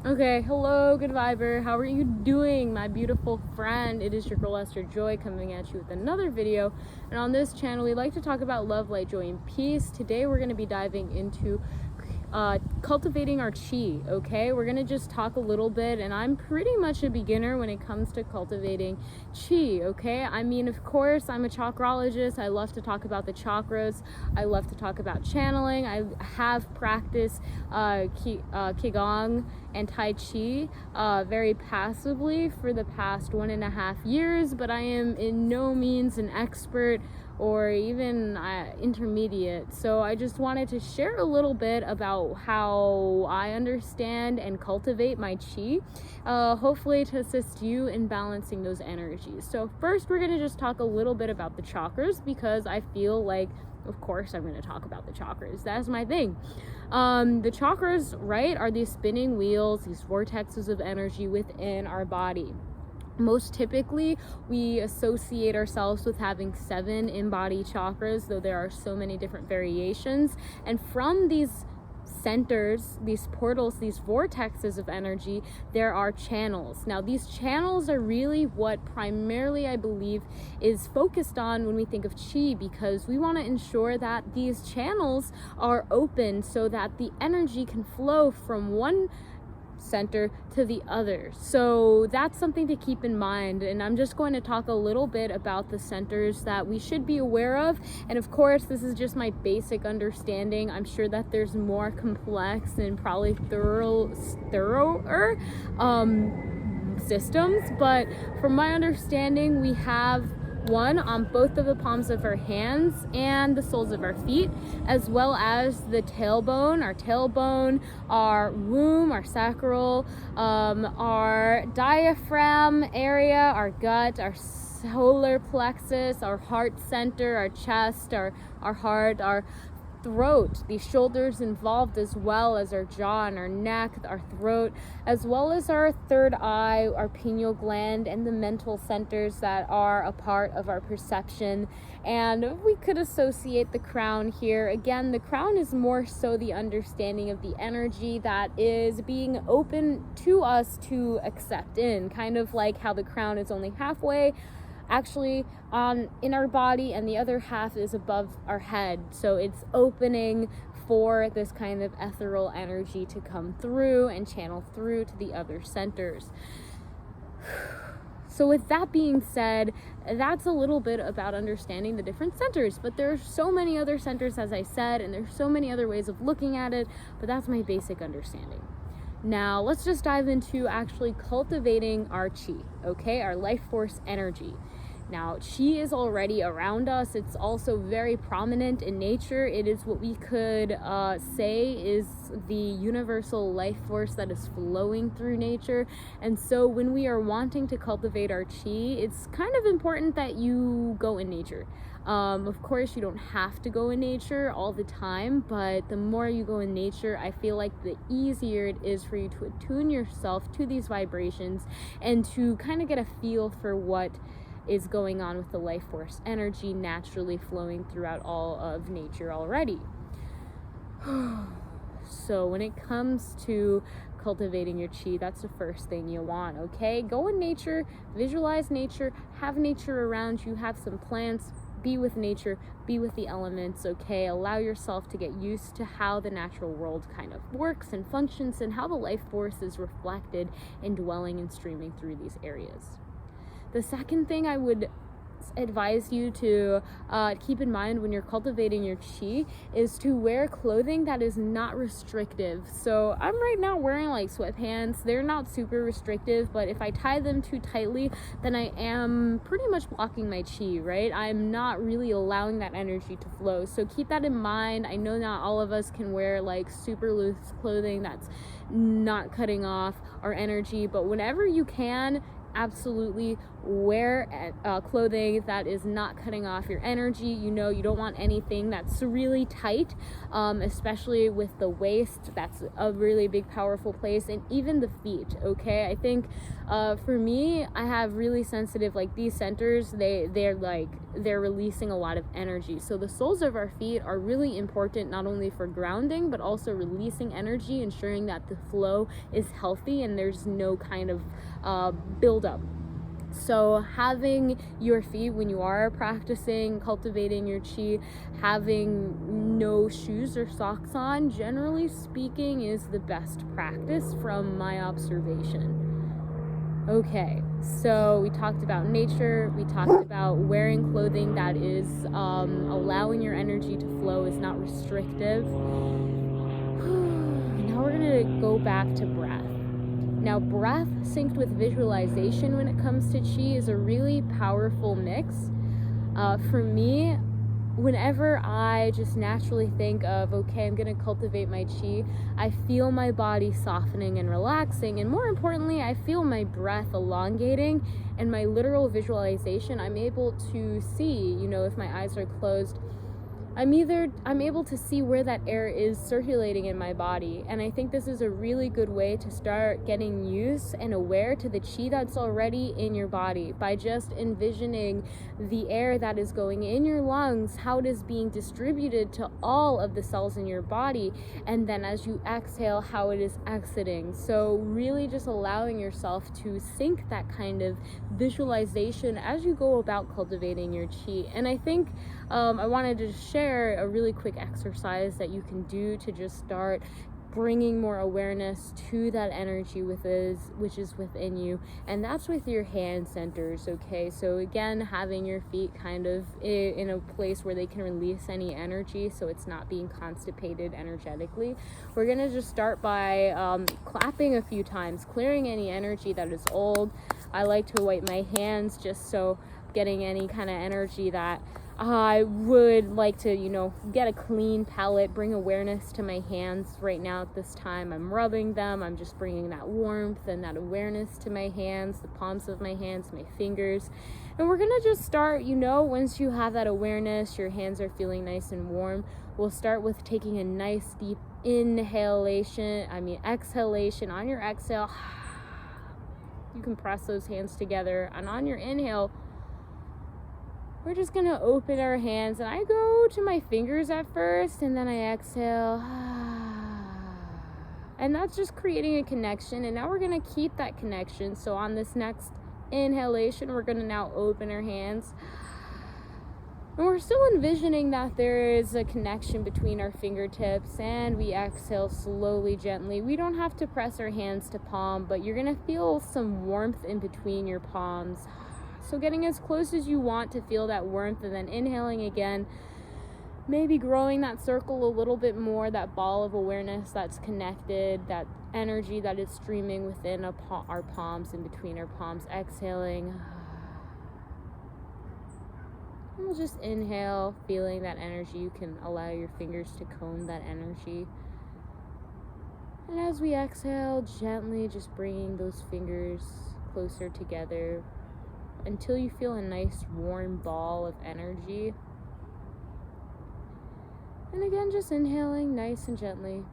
Okay, hello, good viber. How are you doing, my beautiful friend? It is your girl Esther Joy coming at you with another video. And on this channel, we like to talk about love, light, joy, and peace. Today, we're going to be diving into cultivating our chi. Okay, we're gonna just talk a little bit, and I'm pretty much a beginner when it comes to cultivating chi. Okay, I mean, of course, I'm a chakrologist. I love to talk about the chakras. I love to talk about channeling. I have practiced qigong and tai chi very passively for the past 1.5 years, but I am in no means an expert or even intermediate. So I just wanted to share a little bit about how I understand and cultivate my chi, hopefully to assist you in balancing those energies. So first, we're going to just talk a little bit about the chakras, because I feel like, of course, I'm going to talk about the chakras. That's my thing. The chakras, right, are these spinning wheels, these vortexes of energy within our body. Most typically, we associate ourselves with having 7 embodied chakras, though there are so many different variations. And from these centers, these portals, these vortexes of energy, there are channels. Now, these channels are really what primarily, I believe, is focused on when we think of chi, because we want to ensure that these channels are open so that the energy can flow from one center to the other. So that's something to keep in mind, and I'm just going to talk a little bit about the centers that we should be aware of. And of course, this is just my basic understanding. I'm sure that there's more complex and probably thorougher systems, but from my understanding, we have one on both of the palms of our hands and the soles of our feet, as well as the tailbone, our womb, our sacral, our diaphragm area, our gut, our solar plexus, our heart center, our chest, our heart, our throat, the shoulders involved, as well as our jaw and our neck, our throat, as well as our third eye, our pineal gland, and the mental centers that are a part of our perception. And we could associate the crown here. Again, the crown is more so the understanding of the energy that is being open to us to accept in, kind of like how the crown is only halfway actually in our body, and the other half is above our head. So it's opening for this kind of ethereal energy to come through and channel through to the other centers. So with that being said, that's a little bit about understanding the different centers, but there are so many other centers, as I said, and there's so many other ways of looking at it, but that's my basic understanding. Now, let's just dive into actually cultivating our chi, okay? Our life force energy. Now, chi is already around us. It's also very prominent in nature. It is what we could say is the universal life force that is flowing through nature. And so when we are wanting to cultivate our chi, it's kind of important that you go in nature. Of course, you don't have to go in nature all the time, but the more you go in nature, I feel like the easier it is for you to attune yourself to these vibrations and to kind of get a feel for what is going on with the life force energy naturally flowing throughout all of nature already. So when it comes to cultivating your chi, that's the first thing you want, okay? Go in nature, visualize nature, have nature around you, have some plants, be with nature, be with the elements, okay? Allow yourself to get used to how the natural world kind of works and functions, and how the life force is reflected and dwelling and streaming through these areas. The second thing I would advise you to keep in mind when you're cultivating your chi is to wear clothing that is not restrictive. So I'm right now wearing like sweatpants. They're not super restrictive, but if I tie them too tightly, then I am pretty much blocking my chi, right? I'm not really allowing that energy to flow. So keep that in mind. I know not all of us can wear like super loose clothing that's not cutting off our energy, but whenever you can, absolutely wear clothing that is not cutting off your energy. You don't want anything that's really tight, especially with the waist. That's a really big, powerful place, and even the feet. Okay, I think for me, I have really sensitive, like these centers, they're releasing a lot of energy. So the soles of our feet are really important, not only for grounding, but also releasing energy, ensuring that the flow is healthy and there's no kind of buildup. So having your feet, when you are practicing cultivating your chi, having no shoes or socks on, generally speaking, is the best practice from my observation. Okay, so we talked about nature, we talked about wearing clothing that is allowing your energy to flow, is not restrictive. Now we're gonna go back to breath. Now, breath synced with visualization when it comes to chi is a really powerful mix. For me, whenever I just naturally think of, okay, I'm going to cultivate my chi, I feel my body softening and relaxing. And more importantly, I feel my breath elongating, and my literal visualization, I'm able to see, if my eyes are closed, I'm able to see where that air is circulating in my body. And I think this is a really good way to start getting used and aware to the chi that's already in your body, by just envisioning the air that is going in your lungs, how it is being distributed to all of the cells in your body, and then as you exhale, how it is exiting. So really just allowing yourself to sync that kind of visualization as you go about cultivating your chi. And I think I wanted to share a really quick exercise that you can do to just start bringing more awareness to that energy which is within you, and that's with your hand centers. Okay, so again, having your feet kind of in a place where they can release any energy, so it's not being constipated energetically. We're gonna just start by clapping a few times, clearing any energy that is old. I like to wipe my hands just so getting any kind of energy that I would like to, get a clean palette, bring awareness to my hands right now at this time. I'm rubbing them. I'm just bringing that warmth and that awareness to my hands, the palms of my hands, my fingers. And we're going to just start, once you have that awareness, your hands are feeling nice and warm. We'll start with taking a nice deep exhalation. On your exhale, you can press those hands together. And on your inhale, we're just going to open our hands, and I go to my fingers at first, and then I exhale. And that's just creating a connection, and now we're going to keep that connection. So on this next inhalation, we're going to now open our hands. And we're still envisioning that there is a connection between our fingertips, and we exhale slowly, gently. We don't have to press our hands to palm, but you're going to feel some warmth in between your palms. So getting as close as you want to feel that warmth, and then inhaling again, maybe growing that circle a little bit more, that ball of awareness that's connected, that energy that is streaming within our palms, in between our palms. Exhaling. And we'll just inhale, feeling that energy. You can allow your fingers to comb that energy. And as we exhale, gently just bringing those fingers closer together until you feel a nice warm ball of energy. And again, just inhaling nice and gently,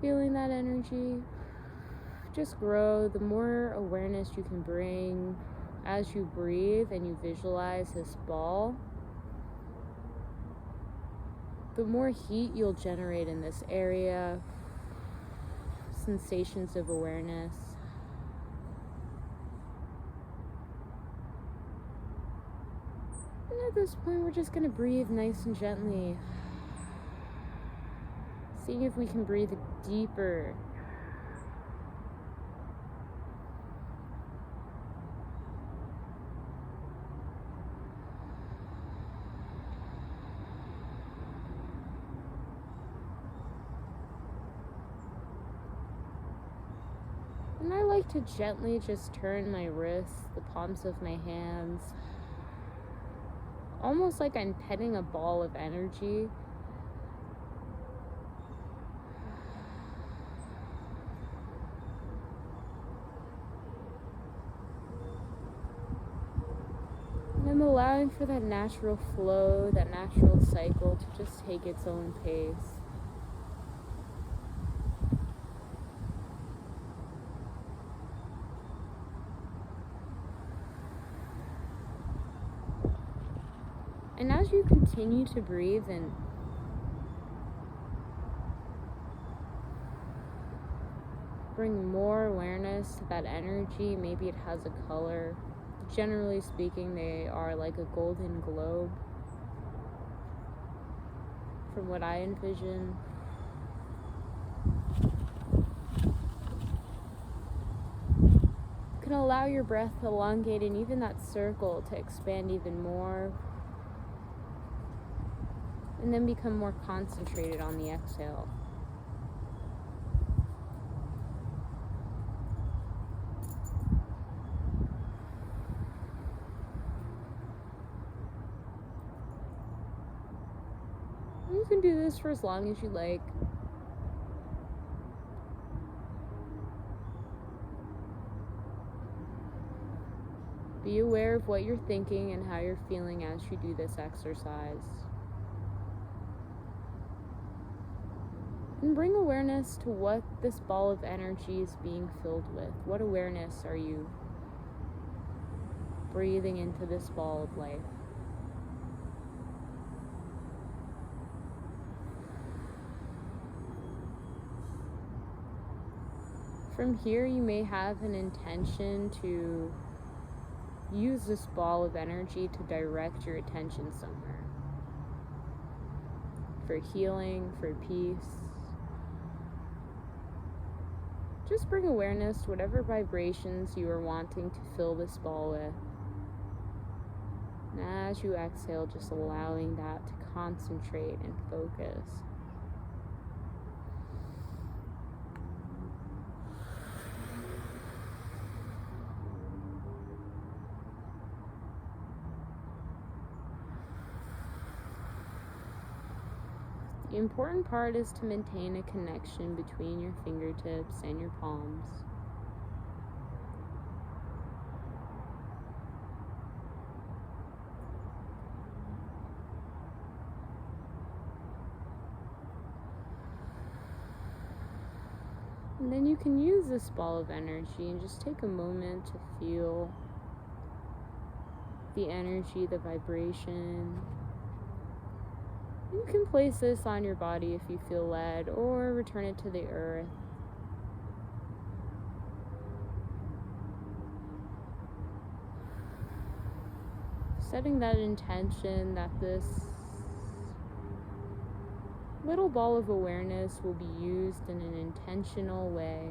feeling that energy just grow. The more awareness you can bring as you breathe and you visualize this ball, the more heat you'll generate in this area, sensations of awareness. And at this point, we're just going to breathe nice and gently, seeing if we can breathe deeper. And I like to gently just turn my wrists, the palms of my hands, almost like I'm petting a ball of energy. I'm allowing for that natural flow, that natural cycle to just take its own pace. And as you continue to breathe and bring more awareness to that energy, maybe it has a color. Generally speaking, they are like a golden globe, from what I envision. You can allow your breath to elongate and even that circle to expand even more, and then become more concentrated on the exhale. You can do this for as long as you like. Be aware of what you're thinking and how you're feeling as you do this exercise. And bring awareness to what this ball of energy is being filled with. What awareness are you breathing into this ball of life? From here, you may have an intention to use this ball of energy to direct your attention somewhere. For healing, for peace. Just bring awareness to whatever vibrations you are wanting to fill this ball with. And as you exhale, just allowing that to concentrate and focus. The important part is to maintain a connection between your fingertips and your palms. And then you can use this ball of energy and just take a moment to feel the energy, the vibration. You can place this on your body if you feel led, or return it to the earth. Setting that intention that this little ball of awareness will be used in an intentional way.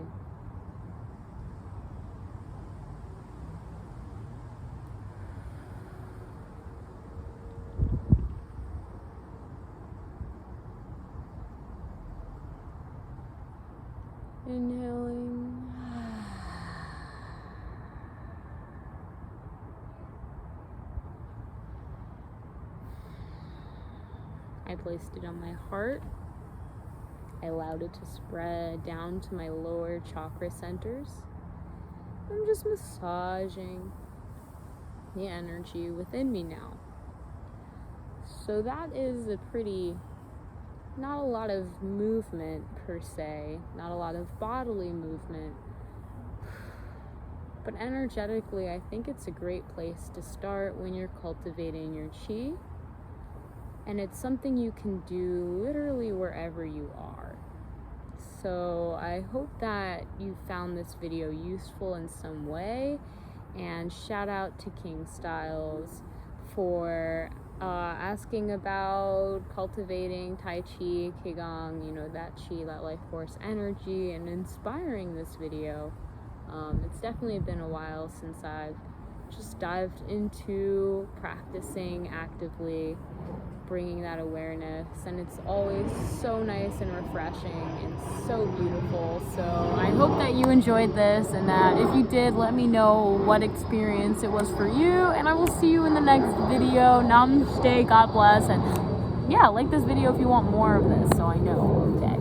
Inhaling. I placed it on my heart. I allowed it to spread down to my lower chakra centers. I'm just massaging the energy within me now. So that is not a lot of movement per se, not a lot of bodily movement, but energetically, I think it's a great place to start when you're cultivating your chi, and it's something you can do literally wherever you are. So I hope that you found this video useful in some way, and shout out to King Styles for asking about cultivating Tai Chi, Qigong, that Chi, that life force energy, and inspiring this video. It's definitely been a while since I've just dived into practicing actively, bringing that awareness, and it's always so nice and refreshing and so beautiful. So I hope that you enjoyed this, and that if you did, let me know what experience it was for you, and I will see you in the next video. Namaste, God bless, and yeah, like this video if you want more of this, so I know. Okay.